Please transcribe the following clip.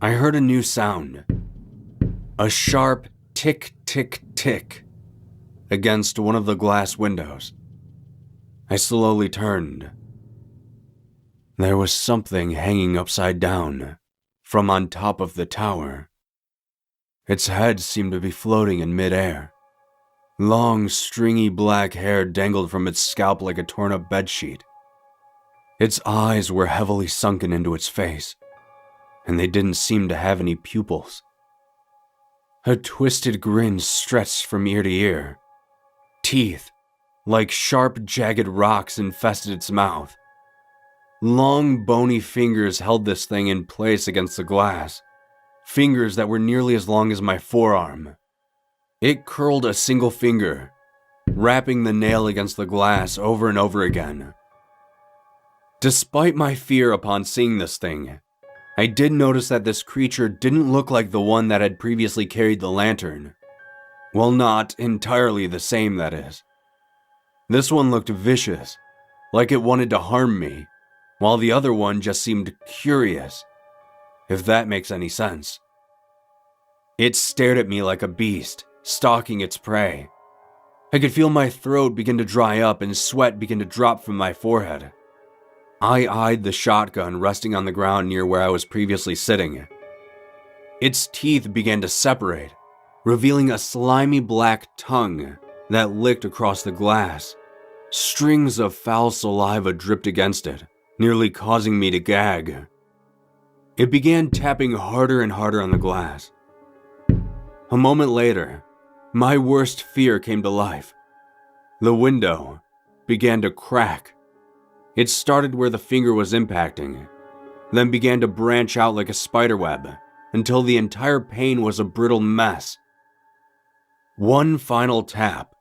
I heard a new sound. A sharp tick, tick, tick against one of the glass windows. I slowly turned. There was something hanging upside down from on top of the tower. Its head seemed to be floating in midair. Long, stringy black hair dangled from its scalp like a torn-up bedsheet. Its eyes were heavily sunken into its face, and they didn't seem to have any pupils. A twisted grin stretched from ear to ear. Teeth, like sharp, jagged rocks, infested its mouth. Long, bony fingers held this thing in place against the glass. Fingers that were nearly as long as my forearm. It curled a single finger, wrapping the nail against the glass over and over again. Despite my fear upon seeing this thing, I did notice that this creature didn't look like the one that had previously carried the lantern. Well, not entirely the same, that is. This one looked vicious, like it wanted to harm me, while the other one just seemed curious, if that makes any sense. It stared at me like a beast, stalking its prey. I could feel my throat begin to dry up and sweat begin to drop from my forehead. I eyed the shotgun resting on the ground near where I was previously sitting. Its teeth began to separate, revealing a slimy black tongue that licked across the glass. Strings of foul saliva dripped against it, nearly causing me to gag. It began tapping harder and harder on the glass. A moment later, my worst fear came to life. The window began to crack. It started where the finger was impacting, then began to branch out like a spiderweb until the entire pane was a brittle mess. One final tap,